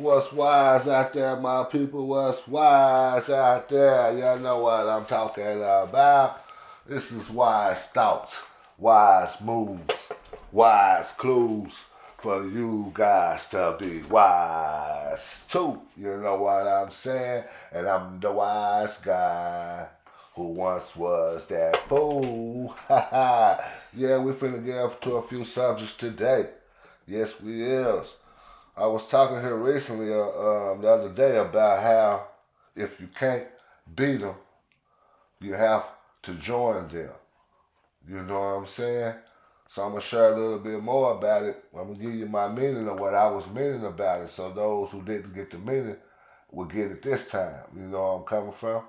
What's wise out there, my people? What's wise out there? Y'all know what I'm talking about. This is wise thoughts, wise moves, wise clues for you guys to be wise too. You know what I'm saying? And I'm the wise guy who once was that fool. Yeah, we finna get up to a few subjects today. Yes, we is. I was talking here recently, the other day, about how if you can't beat them, you have to join them. You know what I'm saying? So I'm gonna share a little bit more about it. I'm gonna give you my meaning of what I was meaning about it, so those who didn't get the meaning will get it this time. You know where I'm coming from?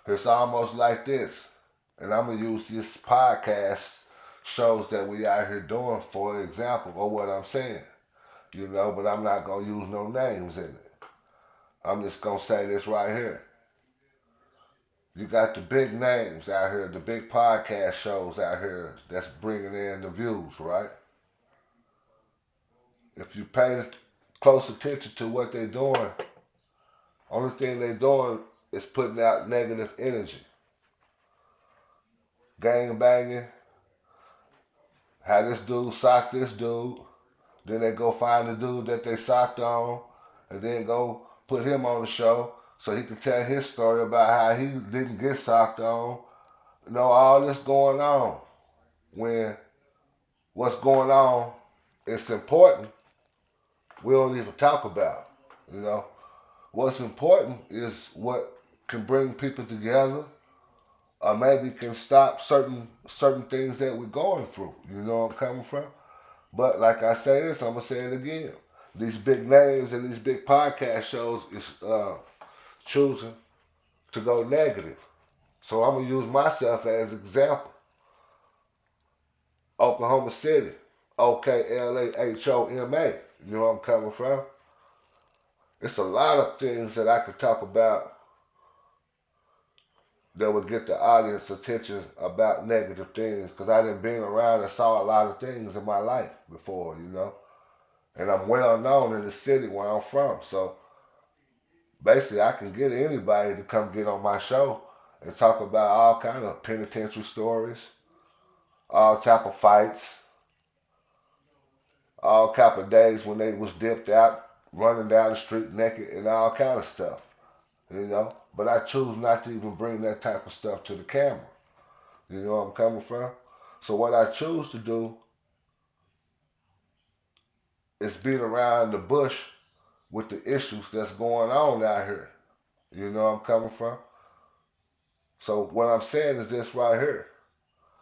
It's almost like this, and I'm gonna use this podcast shows that we out here doing for example of what I'm saying. You know, but I'm not gonna use no names in it. I'm just gonna say this right here. You got the big names out here, the big podcast shows out here that's bringing in the views, right? If you pay close attention to what they're doing, only thing they're doing is putting out negative energy, gang banging. How this dude socked this dude, then they go find the dude that they socked on, and then go put him on the show so he can tell his story about how he didn't get socked on. You know, all this going on. When what's going on is important, we don't even talk about. You know, what's important is what can bring people together, or maybe can stop certain things that we're going through. You know where I'm coming from? But like I say this, I'm gonna say it again. These big names and these big podcast shows is choosing to go negative. So I'm gonna use myself as an example. Oklahoma City, OKLAHOMA. You know where I'm coming from? It's a lot of things that I could talk about that would get the audience attention about negative things because I done been around and saw a lot of things in my life before, you know. And I'm well known in the city where I'm from. So basically I can get anybody to come get on my show and talk about all kind of penitentiary stories, all type of fights, all type of days when they was dipped out, running down the street naked and all kind of stuff, you know. But I choose not to even bring that type of stuff to the camera. You know where I'm coming from? So what I choose to do is beat around the bush with the issues that's going on out here. You know where I'm coming from? So what I'm saying is this right here.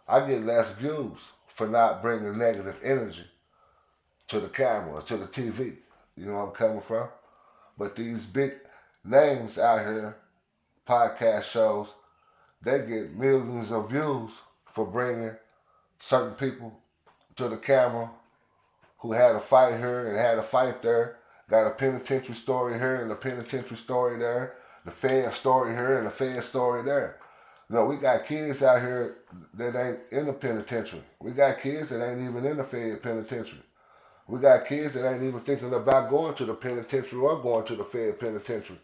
I get less views for not bringing negative energy to the camera, to the TV. You know where I'm coming from? But these big names out here, podcast shows, they get millions of views for bringing certain people to the camera who had a fight here and had a fight there, got a penitentiary story here and a penitentiary story there, the Fed story here and the Fed story there. You know, we got kids out here that ain't in the penitentiary. We got kids that ain't even in the Fed penitentiary. We got kids that ain't even thinking about going to the penitentiary or going to the Fed penitentiary.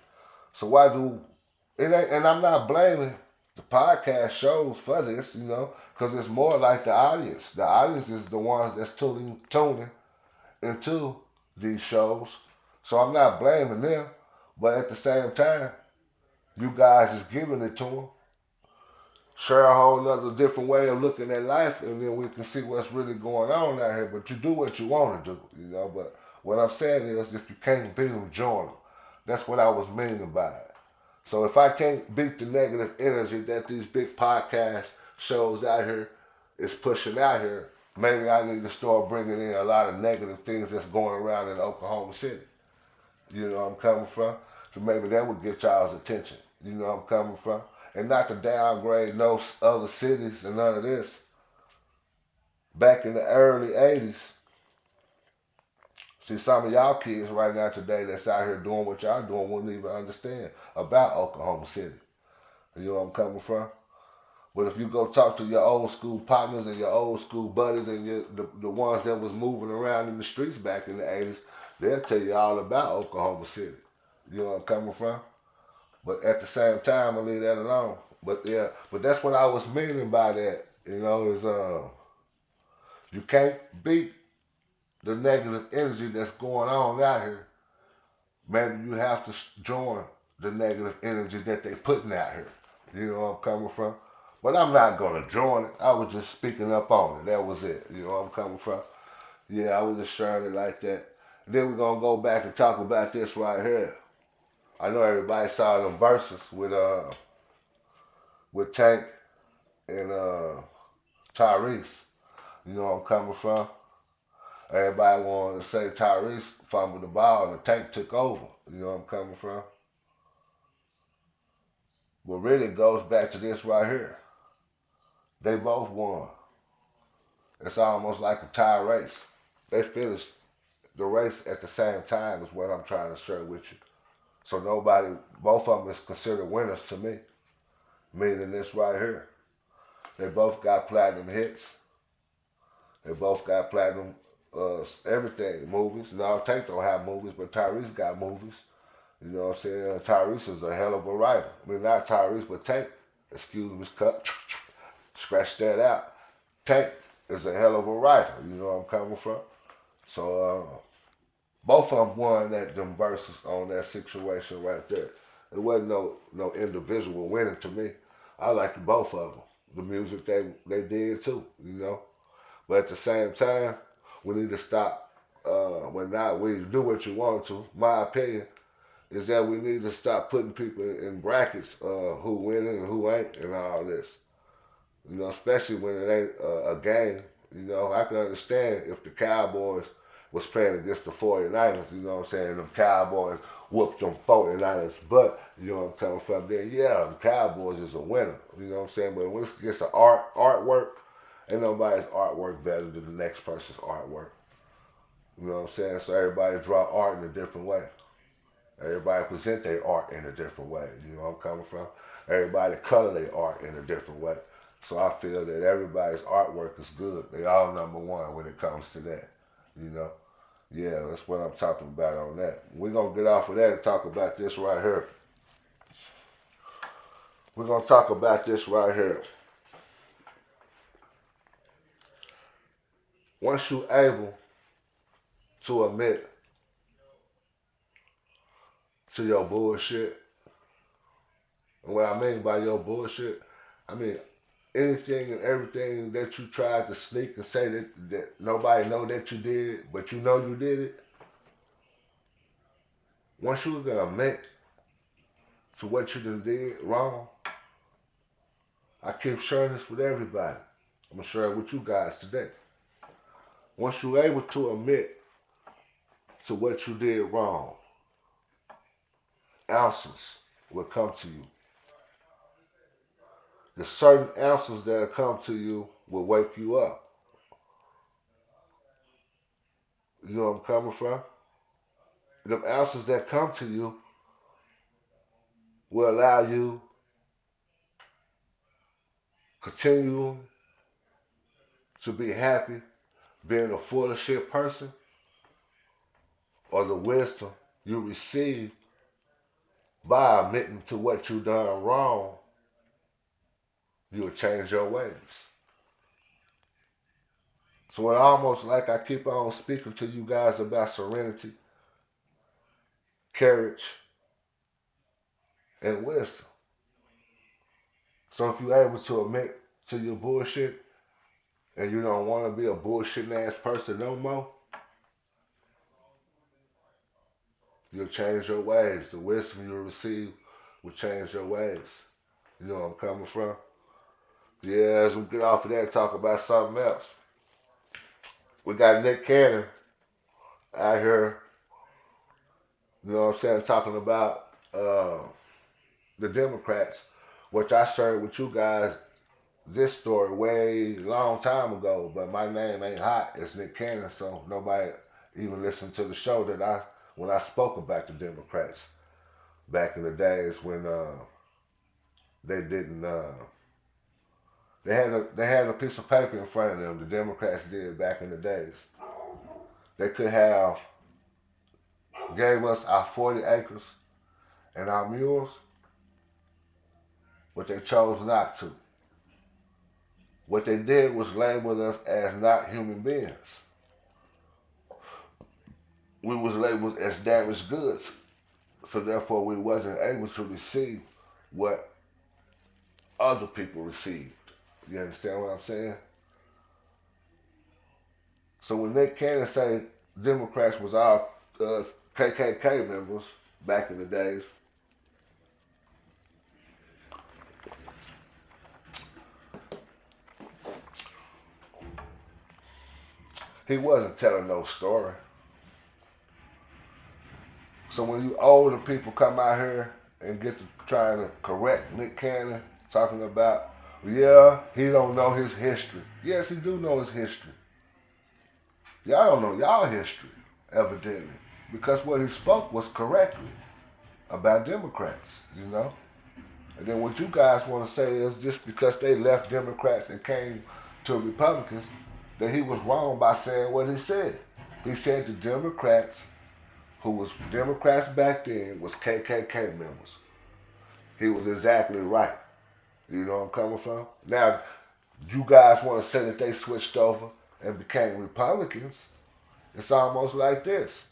So why do it ain't? And I'm not blaming the podcast shows for this, you know, because it's more like the audience. The audience is the ones that's tuning into these shows. So I'm not blaming them, but at the same time, you guys is giving it to them. Share a whole nother different way of looking at life, and then we can see what's really going on out here. But you do what you want to do, you know. But what I'm saying is, if you can't beat them, join them. That's what I was meaning by it. So if I can't beat the negative energy that these big podcast shows out here is pushing out here, maybe I need to start bringing in a lot of negative things that's going around in Oklahoma City. You know where I'm coming from? So maybe that would get y'all's attention. You know where I'm coming from? And not to downgrade no other cities and none of this. Back in the early 80s, see some of y'all kids right now today that's out here doing what y'all doing wouldn't even understand about Oklahoma City. You know where I'm coming from? But if you go talk to your old school partners and your old school buddies and the ones that was moving around in the streets back in the 80s, they'll tell you all about Oklahoma City. You know where I'm coming from? But at the same time, I leave that alone. But yeah, but that's what I was meaning by that. You know, is you can't beat the negative energy that's going on out here. Maybe you have to join the negative energy that they putting out here. You know where I'm coming from? But I'm not gonna join it. I was just speaking up on it. That was it. You know where I'm coming from? Yeah, I was just sharing it like that. And then we're gonna go back and talk about this right here. I know everybody saw them verses with Tank and Tyrese. You know where I'm coming from? Everybody wanted to say Tyrese fumbled the ball and the Tank took over. You know where I'm coming from? But really it goes back to this right here. They both won. It's almost like a tie race. They finished the race at the same time is what I'm trying to share with you. So nobody, both of them is considered winners to me. Meaning this right here. They both got platinum hits. They both got platinum everything, movies. No, Tank don't have movies, but Tyrese got movies. You know what I'm saying? Tyrese is a hell of a writer. I mean, not Tyrese, but Tank. Excuse me, cut. Scratch that out. Tank is a hell of a writer. You know where I'm coming from? So both of them won that them verses on that situation right there. It wasn't no individual winning to me. I liked both of them. The music they did too. You know. But at the same time, we need to stop. When not we do what you want to. My opinion is that we need to stop putting people in brackets, who winning and who ain't, and all this. You know, especially when it ain't a game. You know, I can understand if the Cowboys was playing against the 49ers, you know what I'm saying, the Cowboys whooped them 49ers, but, you know what I'm coming from there, yeah, the Cowboys is a winner, you know what I'm saying, but when it's against the artwork, ain't nobody's artwork better than the next person's artwork. You know what I'm saying? So everybody draw art in a different way. Everybody present their art in a different way. You know where I'm coming from? Everybody color their art in a different way. So I feel that everybody's artwork is good. They all number one when it comes to that. You know? Yeah, that's what I'm talking about on that. We're gonna get off of that and talk about this right here. We're gonna talk about this right here. Once you're able to admit to your bullshit, and what I mean by your bullshit, I mean anything and everything that you tried to sneak and say that nobody know that you did, but you know you did it. Once you gonna admit to what you done did wrong, I keep sharing this with everybody. I'm gonna share it with you guys today. Once you're able to admit to what you did wrong, answers will come to you. The certain answers that will come to you will wake you up. You know where I'm coming from? The answers that come to you will allow you continue to be happy being a full of shit person, or the wisdom you receive by admitting to what you done wrong, you'll change your ways. So it almost like I keep on speaking to you guys about serenity, courage, and wisdom. So if you're able to admit to your bullshit and you don't want to be a bullshitting ass person no more, you'll change your ways. The wisdom you'll receive will change your ways. You know where I'm coming from? Yeah, as we get off of that, talk about something else. We got Nick Cannon out here, you know what I'm saying, talking about the Democrats, which I shared with you guys this story way long time ago, but my name ain't hot. It's Nick Cannon, so nobody even listened to the show that when I spoke about the Democrats back in the days when they didn't They had a piece of paper in front of them. The Democrats did back in the days. They could have gave us our 40 acres and our mules, but they chose not to. What they did was label us as not human beings. We was labeled as damaged goods, so therefore we wasn't able to receive what other people received. You understand what I'm saying? So when Nick Cannon say Democrats was all KKK members back in the days, he wasn't telling no story. So when you older people come out here and get to trying to correct Nick Cannon, talking about, yeah, he don't know his history. Yes, he do know his history. Y'all don't know y'all history, evidently, because what he spoke was correctly about Democrats, you know. And then what you guys want to say is just because they left Democrats and came to Republicans, that he was wrong by saying what he said. He said the Democrats, who was Democrats back then, was KKK members. He was exactly right. You know where I'm coming from? Now, you guys want to say that they switched over and became Republicans. It's almost like this.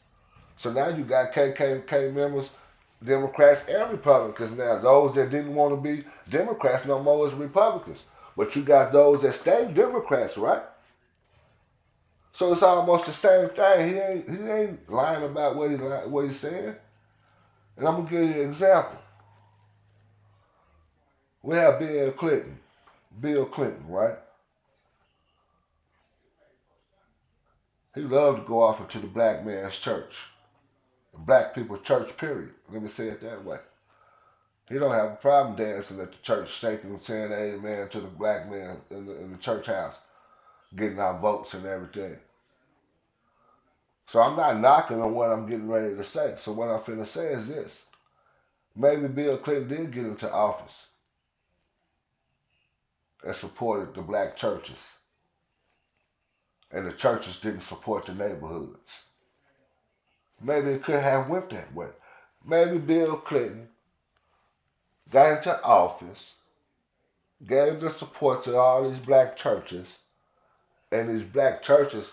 So now you got KKK members, Democrats and Republicans now. Those that didn't want to be Democrats no more is Republicans. But you got those that stayed Democrats, right? So it's almost the same thing. He ain't lying about what he's saying. And I'm gonna give you an example. We have Bill Clinton. Bill Clinton, right? He loved to go off into the black man's church. The black people's church, period. Let me say it that way. He don't have a problem dancing at the church, shaking and saying amen to the black man in the church house, getting our votes and everything. So I'm not knocking on what I'm getting ready to say. So what I'm finna say is this. Maybe Bill Clinton did get into office and supported the black churches, and the churches didn't support the neighborhoods. Maybe it could have went that way. Maybe Bill Clinton got into office, gave the support to all these black churches, and these black churches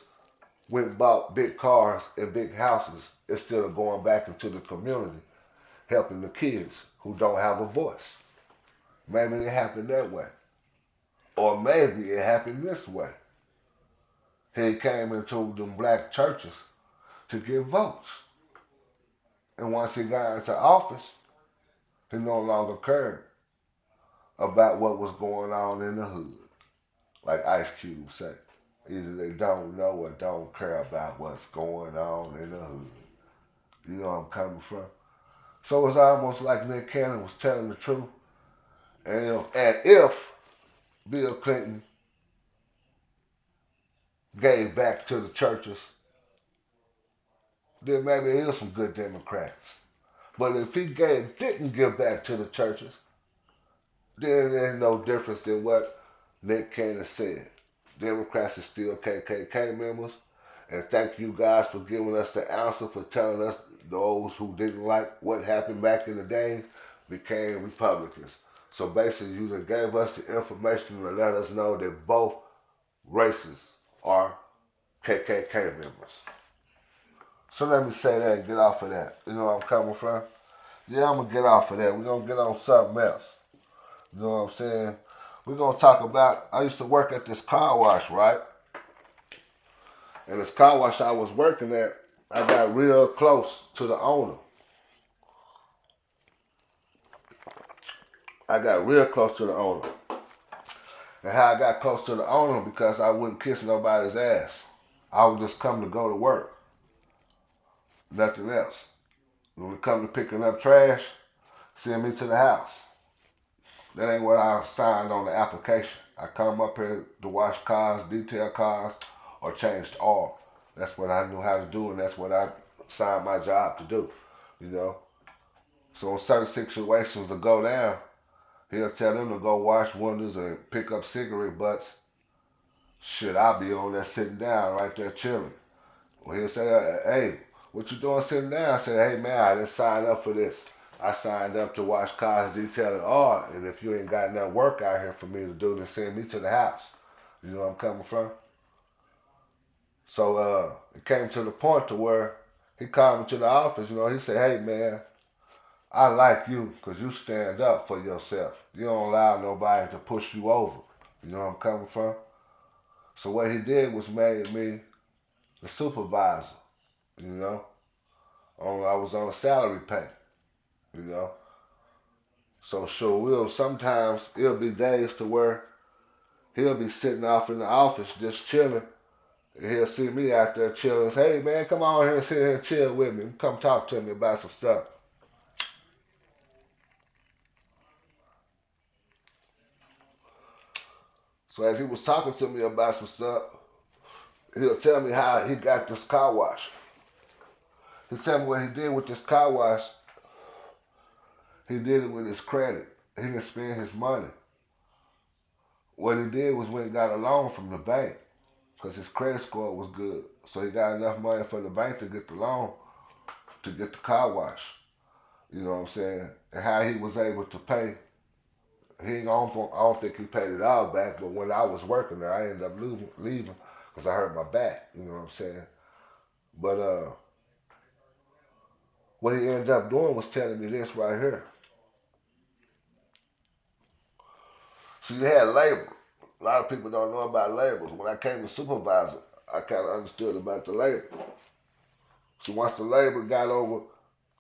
went and bought big cars and big houses instead of going back into the community, helping the kids who don't have a voice. Maybe it happened that way. Or maybe it happened this way. He came into them black churches to get votes. And once he got into office, he no longer cared about what was going on in the hood. Like Ice Cube said. Either they don't know or don't care about what's going on in the hood. You know where I'm coming from? So it's almost like Nick Cannon was telling the truth. And if Bill Clinton gave back to the churches, then maybe there is some good Democrats. But if didn't give back to the churches, then there's no difference than what Nick Cannon said. Democrats are still KKK members. And thank you guys for giving us the answer, for telling us those who didn't like what happened back in the day became Republicans. So basically, you just gave us the information to let us know that both races are KKK members. So let me say that and get off of that. You know where I'm coming from? Yeah, I'm going to get off of that. We're going to get on something else. You know what I'm saying? We're going to talk about, I used to work at this car wash, right? And this car wash I was working at, I got real close to the owner. I got real close to the owner. And how I got close to the owner, because I wouldn't kiss nobody's ass. I would just come to go to work. Nothing else. When it come to picking up trash, send me to the house. That ain't what I signed on the application. I come up here to wash cars, detail cars, or change the oil. That's what I knew how to do, and that's what I signed my job to do. You know. So in certain situations to go down, He'll tell them to go wash windows and pick up cigarette butts. Shit, I'll be on there sitting down right there chilling. Well, he'll say, hey, what you doing sitting down? I said, hey man, I didn't sign up for this. I signed up to watch cars detailing art, and if you ain't got enough work out here for me to do, then send me to the house. You know where I'm coming from? So it came to the point to where he called me to the office. You know, he said, hey man, I like you because you stand up for yourself. You don't allow nobody to push you over. You know where I'm coming from? So what he did was made me the supervisor. You know, I was on a salary pay. You know, so sure sometimes it'll be days to where he'll be sitting off in the office just chilling. And he'll see me out there chilling. Say, hey man, come on here and sit here and chill with me. Come talk to me about some stuff. So as he was talking to me about some stuff, he'll tell me how he got this car wash. He tell me what he did with this car wash. He did it with his credit. He didn't spend his money. What he did was went and got a loan from the bank because his credit score was good. So he got enough money for the bank to get the loan to get the car wash. You know what I'm saying? And how he was able to pay. I don't think he paid it all back, but when I was working there, I ended up leaving because I hurt my back. You know what I'm saying? But what he ended up doing was telling me this right here. So you had labor. A lot of people don't know about labor. When I came to supervisor, I kind of understood about the labor. So once the labor got over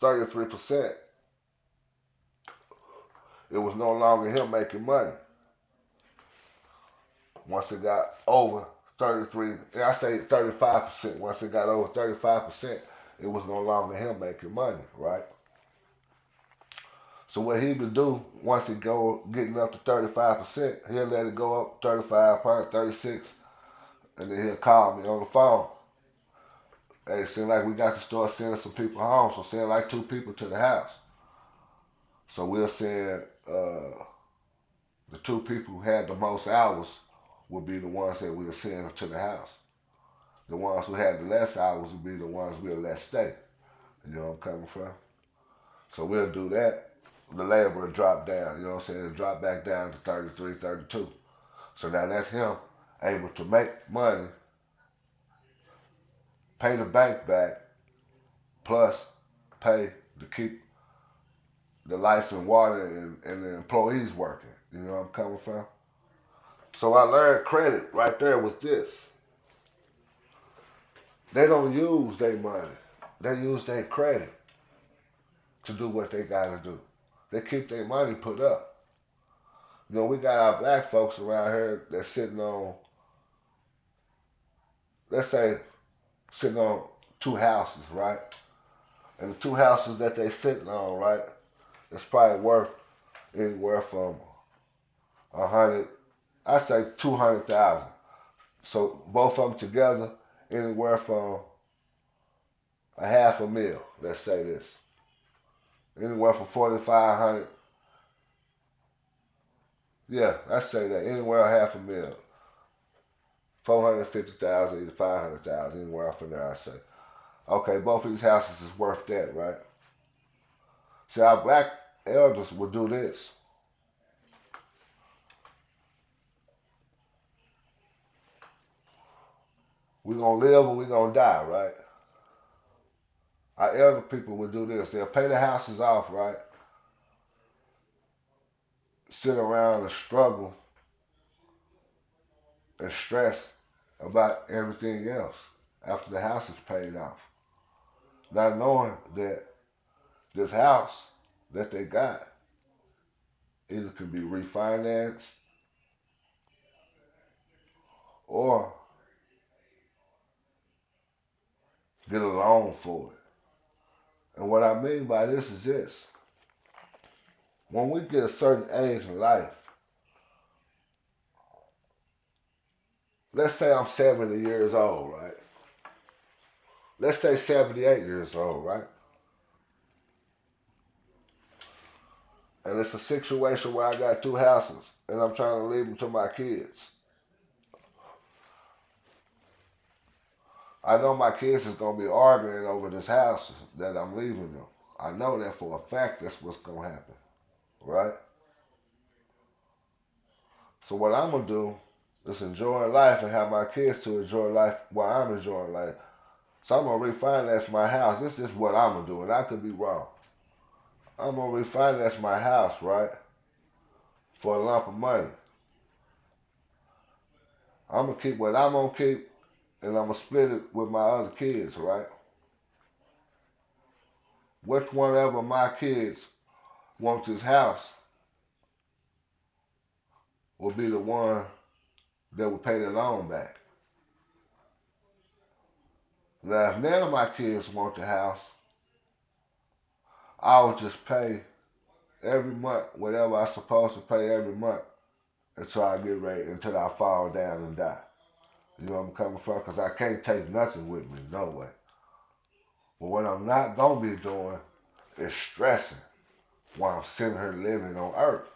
33%, it was no longer him making money. Once it got over 33, and I say 35%. Once it got over 35%, it was no longer him making money, right? So what he would do once it go getting up to 35%, he'll let it go up 35, probably 36, and then he'll call me on the phone. Hey, it seems like we got to start sending some people home, so send like 2 people to the house. So we'll send the 2 people who had the most hours would be the ones that we'll send to the house. The ones who had the less hours would be the ones we'll let stay. You know where I'm coming from? So we'll do that. The labor will drop down, you know what I'm saying? It'll drop back down to 33, 32. So now that's him able to make money, pay the bank back, plus pay to keep the lights and water and the employees working. You know where I'm coming from? So I learned credit right there with this. They don't use their money. They use their credit to do what they gotta do. They keep their money put up. You know, we got our black folks around here that's sitting on, let's say, sitting on 2 houses, right? And the 2 houses that they sitting on, right, it's probably worth anywhere from 100, I say 200,000. So both of them together, anywhere from a half a mil. Let's say this, anywhere from 4,500. Yeah, I say that anywhere half a mil, 450,000, either 500,000, anywhere from there. I say, okay, both of these houses is worth that, right? See, our black elders will do this. We're gonna live or we're gonna die, right? Our elder people will do this. They'll pay the houses off, right? Sit around and struggle and stress about everything else after the house is paid off. Not knowing that this house that they got either could be refinanced or get a loan for it. And what I mean by this is this. When we get a certain age in life, let's say I'm 70 years old, right? Let's say 78 years old, right? And it's a situation where I got two houses and I'm trying to leave them to my kids. I know my kids is gonna be arguing over this house that I'm leaving them. I know that for a fact that's what's gonna happen, right? So what I'm gonna do is enjoy life and have my kids to enjoy life while I'm enjoying life. So I'm gonna refinance my house. This is what I'm gonna do, and I could be wrong. I'm gonna refinance my house, right, for a lump of money. I'm gonna keep what I'm gonna keep, and I'm gonna split it with my other kids, right? Which one ever my kids want this house will be the one that will pay the loan back. Now, if none of my kids want the house, I will just pay every month whatever I'm supposed to pay every month until I get ready, until I fall down and die. You know where I'm coming from? Because I can't take nothing with me, no way. But what I'm not going to be doing is stressing while I'm sitting here living on earth.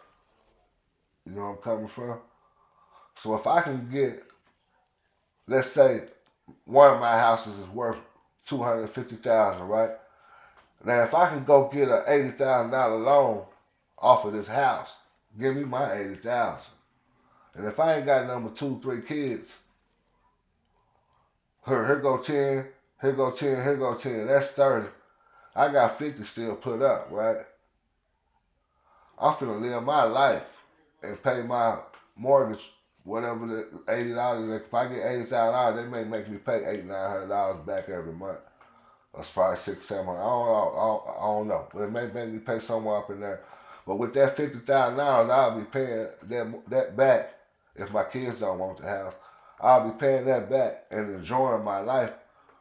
You know where I'm coming from? So if I can get, let's say, one of my houses is worth 250,000, right? Now, if I can go get a $80,000 loan off of this house, give me my 80,000. And if I ain't got number 2, 3 kids, here go 10, here go 10, here go 10. That's 30. I got 50 still put up, right? I'm finna live my life and pay my mortgage, whatever the $80. If I get $80,000, they may make me pay $800, $900 back every month. That's probably 600, 700. I don't know. But it may make me pay somewhere up in there. But with that $50,000, I'll be paying that back. If my kids don't want the house, I'll be paying that back and enjoying my life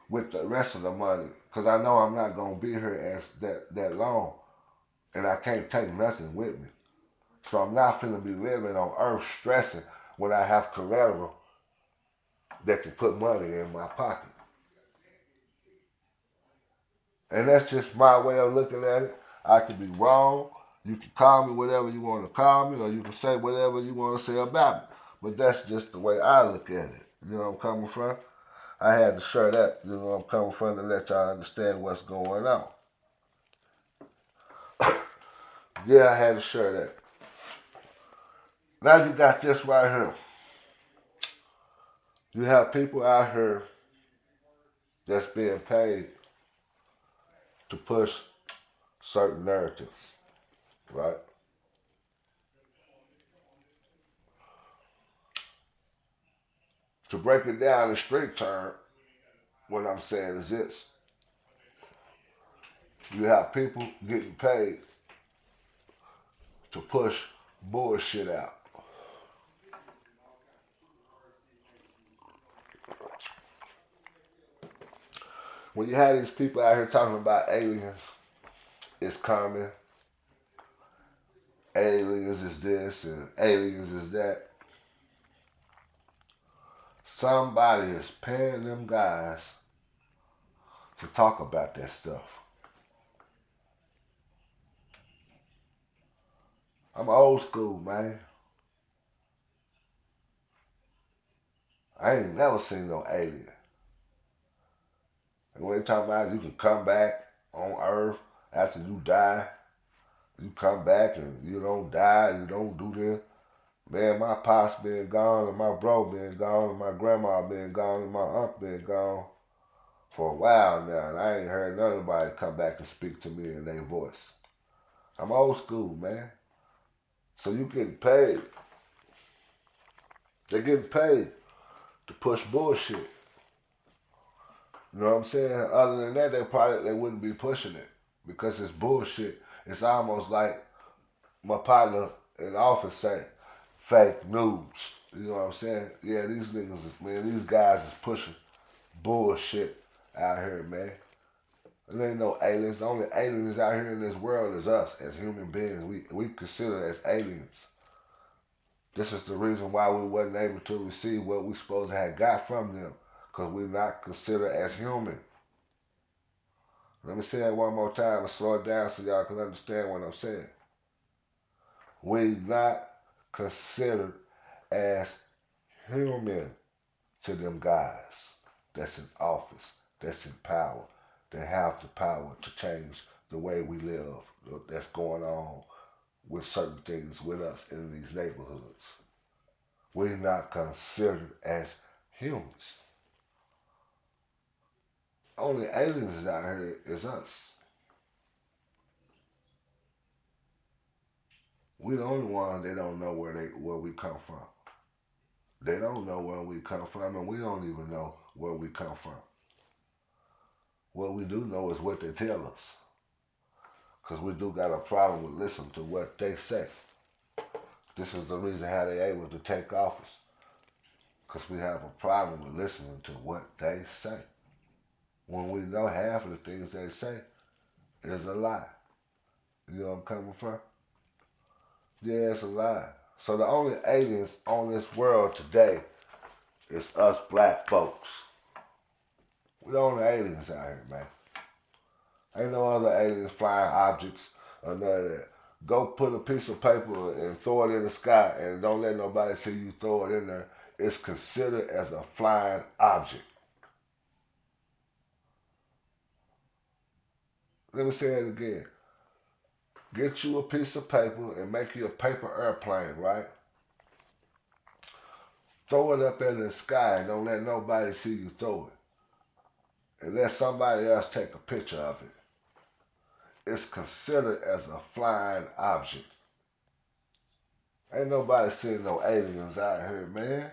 with the rest of the money. Because I know I'm not gonna be here as that long, and I can't take nothing with me. So I'm not finna be living on earth stressing when I have collateral that can put money in my pocket. And that's just my way of looking at it. I could be wrong. You can call me whatever you want to call me, or you can say whatever you want to say about me. But that's just the way I look at it. You know where I'm coming from? I had to share that, you know where I'm coming from, to let y'all understand what's going on. Yeah, I had to share that. Now you got this right here. You have people out here that's being paid to push certain narratives, right? To break it down in straight term, what I'm saying is this. You have people getting paid to push bullshit out. When you have these people out here talking about aliens, it's coming, aliens is this and aliens is that, somebody is paying them guys to talk about that stuff. I'm old school, man. I ain't never seen no alien. And when they talk about you can come back on Earth after you die, you come back and you don't die, you don't do this. Man, my pops been gone, and my bro been gone, and my grandma been gone, and my aunt been gone for a while now, and I ain't heard nobody come back and speak to me in their voice. I'm old school, man. So you getting paid. They getting paid to push bullshit. You know what I'm saying? Other than that, they wouldn't be pushing it because it's bullshit. It's almost like my partner in the office say, fake news. You know what I'm saying? Yeah, these niggas, man, these guys is pushing bullshit out here, man. There ain't no aliens. The only aliens out here in this world is us as human beings. We consider as aliens. This is the reason why we wasn't able to receive what we supposed to have got from them, because we're not considered as human. Let me say it one more time and slow it down so y'all can understand what I'm saying. We not considered as human to them guys that's in office, that's in power, that have the power to change the way we live, that's going on with certain things with us in these neighborhoods. We're not considered as humans. Only aliens out here is us. We the only ones they don't know where we come from. They don't know where we come from, and we don't even know where we come from. What we do know is what they tell us, because we do got a problem with listening to what they say. This is the reason how they able to take office, because we have a problem with listening to what they say. When we know half of the things they say is a lie. You know where I'm coming from? Yeah, it's a lie. So the only aliens on this world today is us black folks. We the only aliens out here, man. Ain't no other aliens, flying objects, or none of that. Go put a piece of paper and throw it in the sky and don't let nobody see you throw it in there. It's considered as a flying object. Let me say it again. Get you a piece of paper and make you a paper airplane, right? Throw it up in the sky and don't let nobody see you throw it. And let somebody else take a picture of it. It's considered as a flying object. Ain't nobody seeing no aliens out here, man.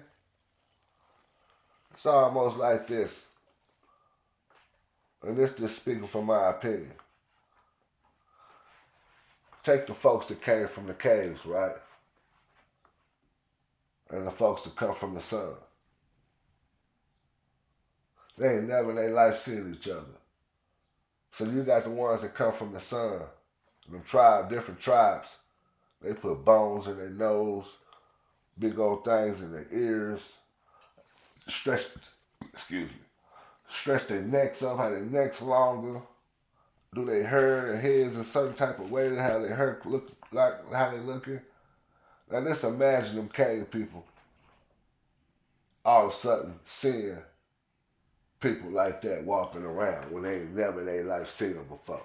It's almost like this, and this just speaking from my opinion. Take the folks that came from the caves, right? And the folks that come from the sun. They ain't never in their life seen each other. So you got the ones that come from the sun, them different tribes. They put bones in their nose, big old things in their ears, stretch, excuse me, stretch their necks up, have their necks longer, do their hair and heads a certain type of way, how their hair look like, how they looking. Now just imagine them cave people all of a sudden seeing people like that walking around when they ain't never in their life seen them before.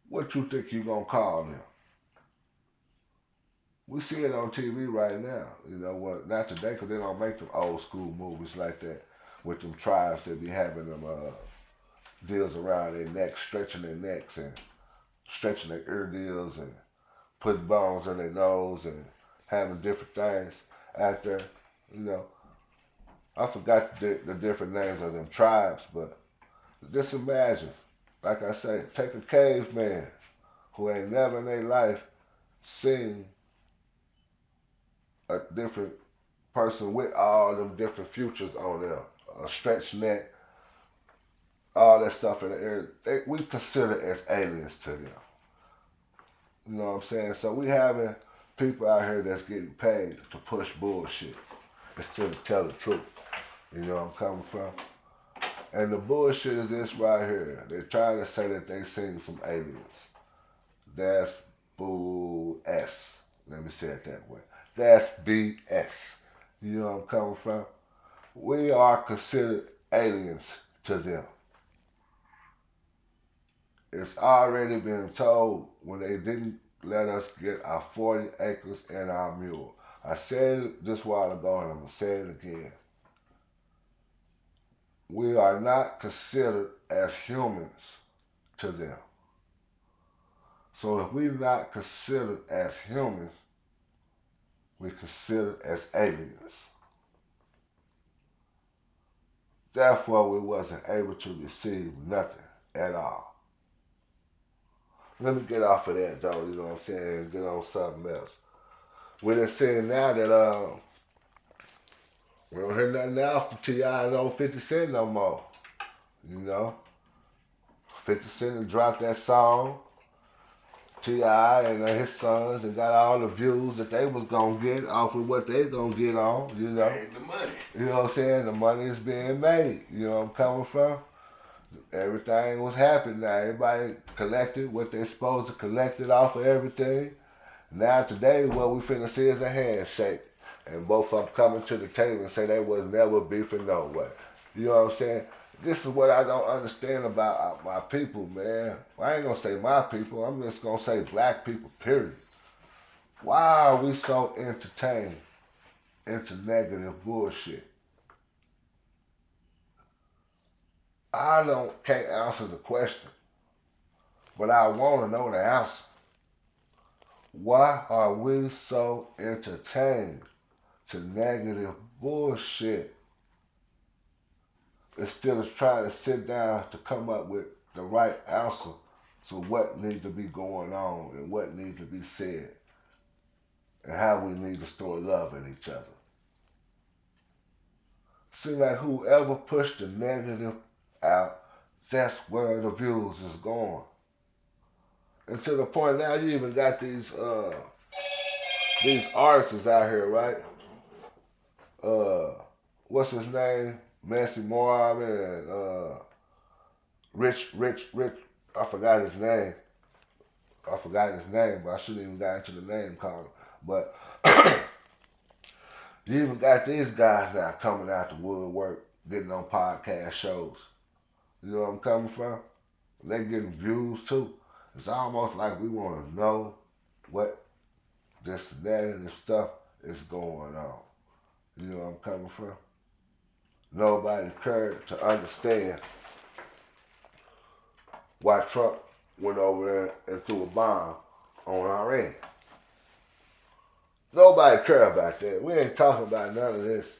What you think you gonna call them? We see it on TV right now. You know what? Not today, because they don't make them old school movies like that with them tribes that be having them deals around their necks, stretching their necks and stretching their ear deals and putting bones in their nose and having different things out there. You know, I forgot the different names of them tribes, but just imagine, like I say, take a caveman who ain't never in their life seen a different person with all them different futures on them, a stretched neck, all that stuff in the air. We consider as aliens to them. You know what I'm saying? So we having people out here that's getting paid to push bullshit instead of tell the truth. You know where I'm coming from? And the bullshit is this right here. They're trying to say that they seen some aliens. That's bull S. Let me say it that way. That's BS. You know where I'm coming from? We are considered aliens to them. It's already been told when they didn't let us get our 40 acres and our mule. I said it this while ago and I'm going to say it again. We are not considered as humans to them. So if we're not considered as humans, we're considered as aliens. Therefore, we wasn't able to receive nothing at all. Let me get off of that though, you know what I'm saying, and get on something else. We done saying now that we don't hear nothing else from T.I. and old 50 Cent no more. You know? 50 Cent dropped that song. T.I. and his sons and got all the views that they was gonna get off of what they gonna get on, you know. Made the money. You know what I'm saying? The money is being made. You know where I'm coming from? Everything was happening now. Everybody collected what they supposed to collect it off of everything. Now today, what we finna see is a handshake. And both of them coming to the table and say they was never beefing no way. You know what I'm saying? This is what I don't understand about my people, man. Well, I ain't gonna say my people. I'm just gonna say black people, period. Why are we so entertained into negative bullshit? I can't answer the question, but I want to know the answer. Why are we so entertained to negative bullshit instead of trying to sit down to come up with the right answer to what needs to be going on and what needs to be said and how we need to start loving each other? Seems like whoever pushed the negative out, that's where the views is going. And to the point now, you even got these artists out here, right? Uh, what's his name? Nancy Marvin and Rich. I forgot his name. I forgot his name, but I shouldn't even got into the name calling. But you even got these guys now coming out the woodwork, getting on podcast shows. You know where I'm coming from? They getting views too. It's almost like we want to know what this negative stuff is going on. You know where I'm coming from? Nobody cared to understand why Trump went over there and threw a bomb on Iran. Nobody care about that. We ain't talking about none of this.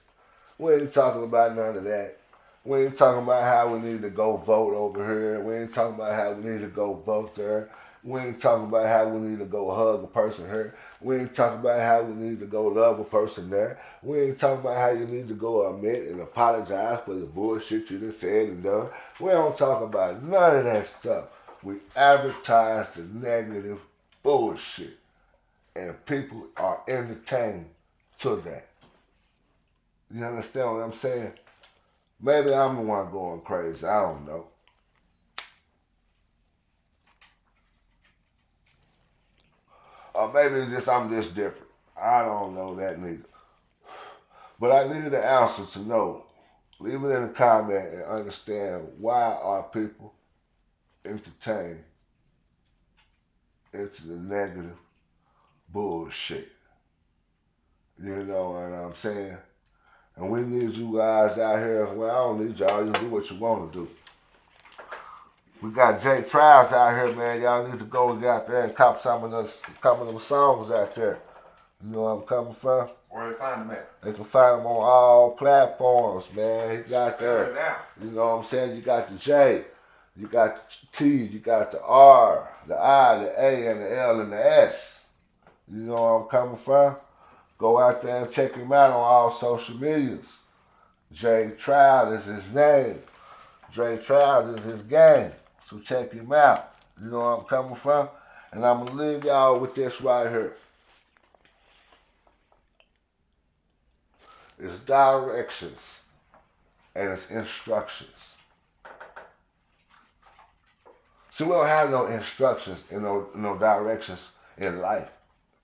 We ain't talking about none of that. We ain't talking about how we need to go vote over here. We ain't talking about how we need to go vote there. We ain't talking about how we need to go hug a person here. We ain't talking about how we need to go love a person there. We ain't talking about how you need to go admit and apologize for the bullshit you done said and done. We don't talk about none of that stuff. We advertise the negative bullshit. And people are entertained to that. You understand what I'm saying? Maybe I'm the one going crazy. I don't know. Or maybe it's just I'm just different. I don't know that neither. But I needed the answer to know. Leave it in the comment and understand why are people entertained into the negative bullshit. You know what I'm saying? And we need you guys out here. Well, I don't need y'all. You do what you want to do. We got Jay Trials out here, man. Y'all need to go out there and cop some of them songs out there. You know where I'm coming from? Where they find them at? They can find them on all platforms, man. He got there. You know what I'm saying? You got the J, you got the T, you got the R, the I, the A, and the L, and the S. You know where I'm coming from? Go out there and check him out on all social medias. Jay Trial is his name. Jay Trials is his game. So check him out. You know where I'm coming from? And I'm going to leave y'all with this right here. It's directions and it's instructions. See, we don't have no instructions and no directions in life.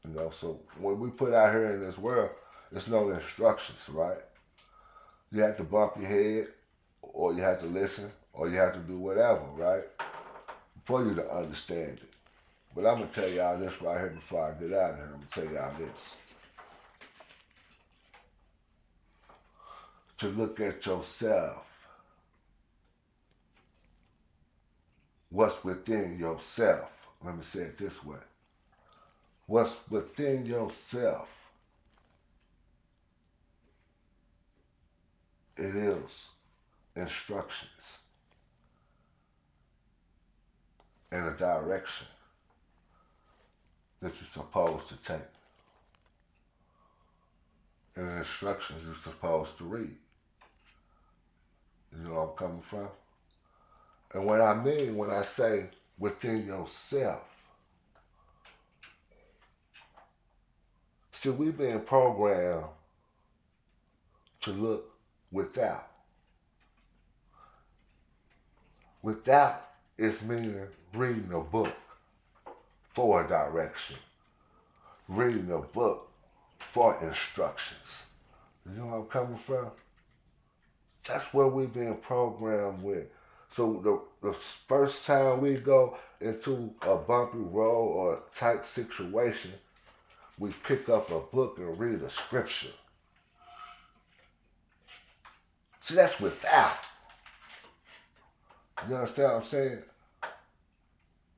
You know, so when we put out here in this world, there's no instructions, right? You have to bump your head, or you have to listen, or you have to do whatever, right? For you to understand it. But I'm going to tell y'all this right here before I get out of here. I'm going to tell y'all this. To look at yourself. What's within yourself. Let me say it this way. What's within yourself. It is instructions and a direction that you're supposed to take. And instructions you're supposed to read. You know where I'm coming from? And what I mean when I say within yourself, see, we've been programmed to look without. Without is meaning reading a book for a direction, reading a book for instructions. You know where I'm coming from? That's where we've been programmed with. So the first time we go into a bumpy road or a tight situation, we pick up a book and read a scripture. See, that's without. You understand what I'm saying?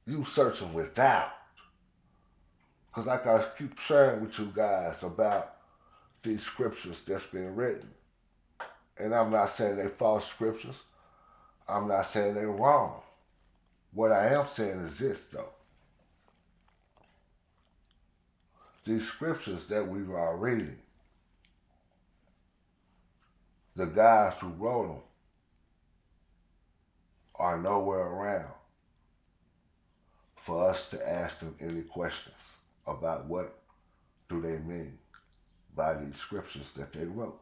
You searching without. Because like I keep sharing with you guys about these scriptures that's been written. And I'm not saying they false scriptures. I'm not saying they're wrong. What I am saying is this, though. These scriptures that we are reading, the guys who wrote them are nowhere around for us to ask them any questions about what do they mean by these scriptures that they wrote.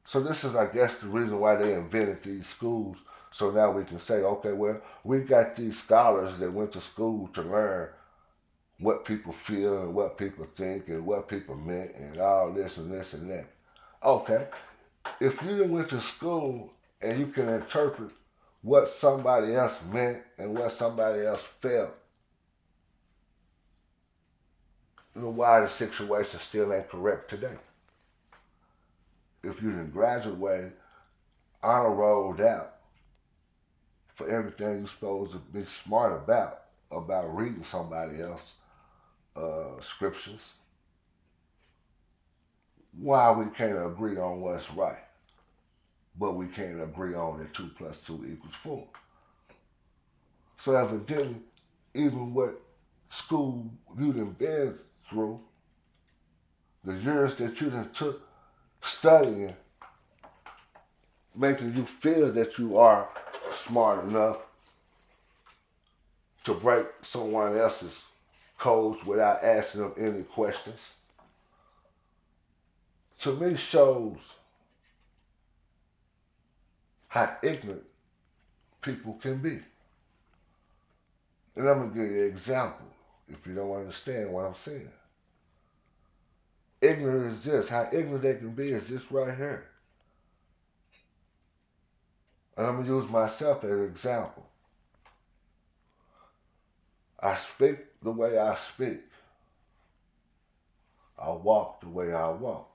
So this is, I guess, the reason why they invented these schools. So now we can say, okay, well, we got these scholars that went to school to learn what people feel and what people think and what people meant and all this and this and that. Okay, if you went to school and you can interpret what somebody else meant and what somebody else felt, you know why the situation still ain't correct today. If you didn't graduate, honor rolled out for everything you're supposed to be smart about reading somebody else scriptures, why we can't agree on what's right, but we can't agree on that 2 plus 2 equals 4. So evidently, even what school you done been through, the years that you done took studying, making you feel that you are smart enough to break someone else's codes without asking them any questions, to me shows how ignorant people can be. And I'm going to give you an example if you don't understand what I'm saying. Ignorant is this. How ignorant they can be is this right here. And I'm going to use myself as an example. I speak the way I speak. I walk the way I walk.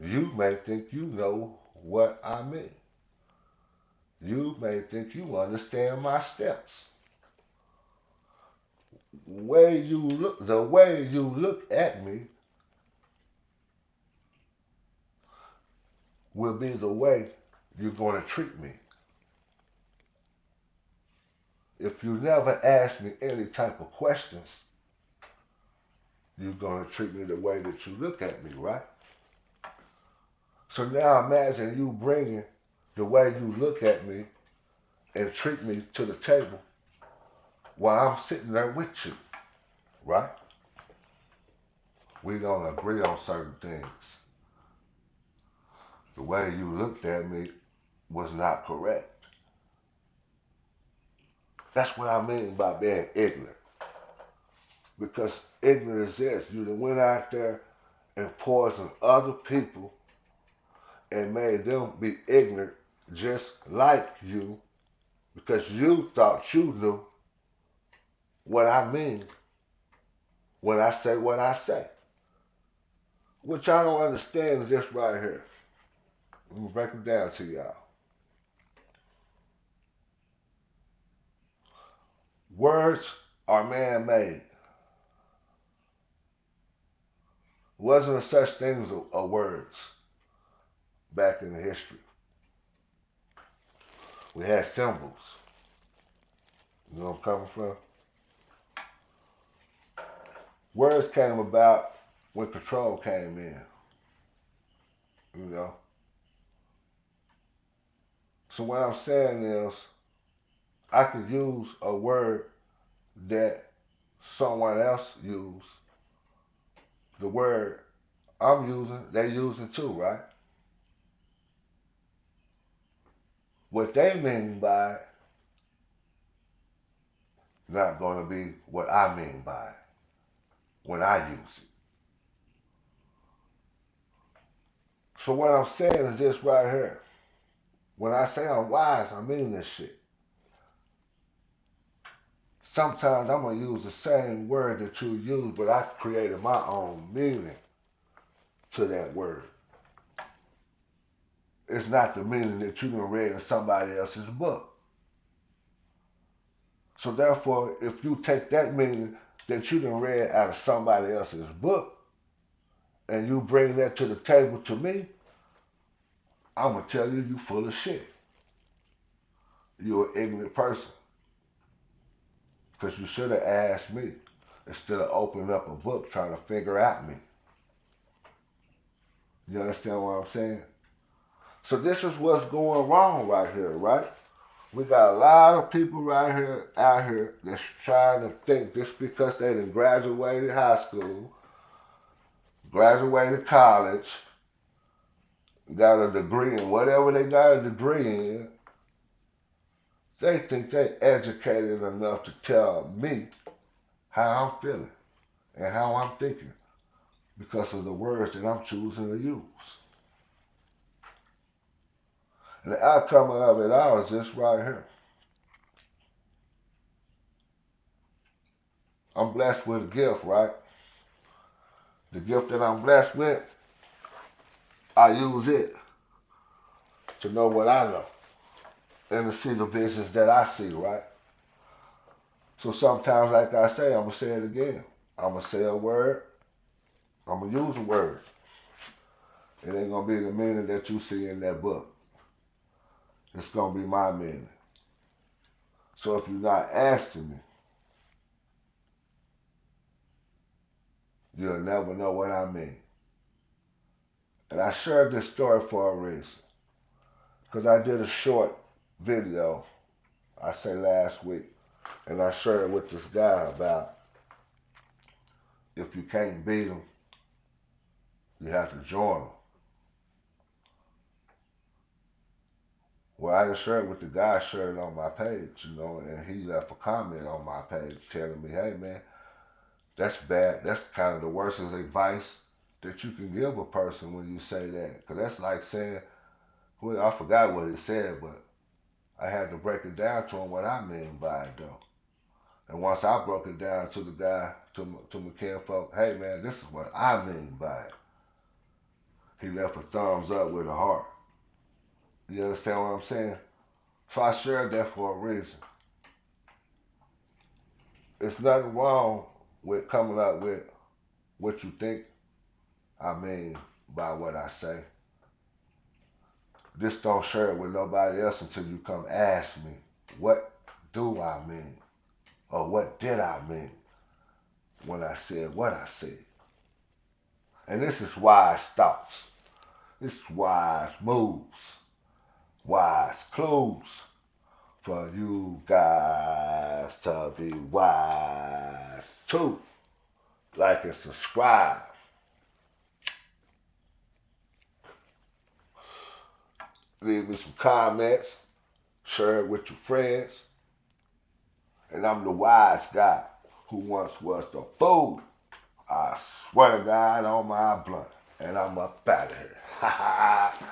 You may think you know what I mean. You may think you understand my steps. The way you look at me will be the way you're going to treat me. If you never ask me any type of questions, you're going to treat me the way that you look at me, right? So now imagine you bringing the way you look at me and treat me to the table while I'm sitting there with you, right? We don't agree on certain things. The way you looked at me was not correct. That's what I mean by being ignorant. Because ignorant is this. You done went out there and poisoned other people and made them be ignorant just like you because you thought you knew what I mean when I say what I say. What y'all don't understand is this right here. Let me break it down to y'all. Words are man-made. Wasn't such thing as a words back in the history. We had symbols. You know where I'm coming from? Words came about when control came in. You know? So what I'm saying is, I could use a word that someone else used, the word I'm using, they using too, right? What they mean by it, not going to be what I mean by it when I use it. So what I'm saying is this right here. When I say I'm wise, I mean this shit. Sometimes I'm going to use the same word that you use, but I created my own meaning to that word. It's not the meaning that you done read in somebody else's book. So therefore, if you take that meaning that you done read out of somebody else's book and you bring that to the table to me, I'm going to tell you you full of shit. You're an ignorant person because you should have asked me instead of opening up a book trying to figure out me. You understand what I'm saying? So this is what's going wrong right here, right? We got a lot of people right here, out here, that's trying to think just because they done graduated high school, graduated college, got a degree in whatever they got a degree in, they think they educated enough to tell me how I'm feeling and how I'm thinking because of the words that I'm choosing to use. And the outcome of it all is this right here. I'm blessed with a gift, right? The gift that I'm blessed with, I use it to know what I know and to see the visions that I see, right? So sometimes, like I say, I'm going to say it again. I'm going to say a word. I'm going to use a word. It ain't going to be the meaning that you see in that book. It's going to be my meaning. So if you're not asking me, you'll never know what I mean. And I shared this story for a reason. Because I did a short video, I say last week, and I shared with this guy about if you can't beat them, you have to join them. Well, I just shared with the guy, shared it on my page, you know, and he left a comment on my page telling me, hey man, that's bad. That's kind of the worst advice that you can give a person when you say that. Because that's like saying, well, I forgot what he said, but I had to break it down to him what I mean by it though. And once I broke it down to the guy, to my kinfolk, hey man, this is what I mean by it. He left a thumbs up with a heart. You understand what I'm saying? So I shared that for a reason. It's nothing wrong with coming up with what you think I mean by what I say. Just don't share it with nobody else until you come ask me, what do I mean? Or what did I mean when I said what I said? And this is wise thoughts. This is wise moves, wise clues for you guys to be wise too. Like and subscribe. Leave me some comments. Share it with your friends. And I'm the wise guy who once was the fool. I swear to God on my blunt. And I'm up out of here. Ha ha.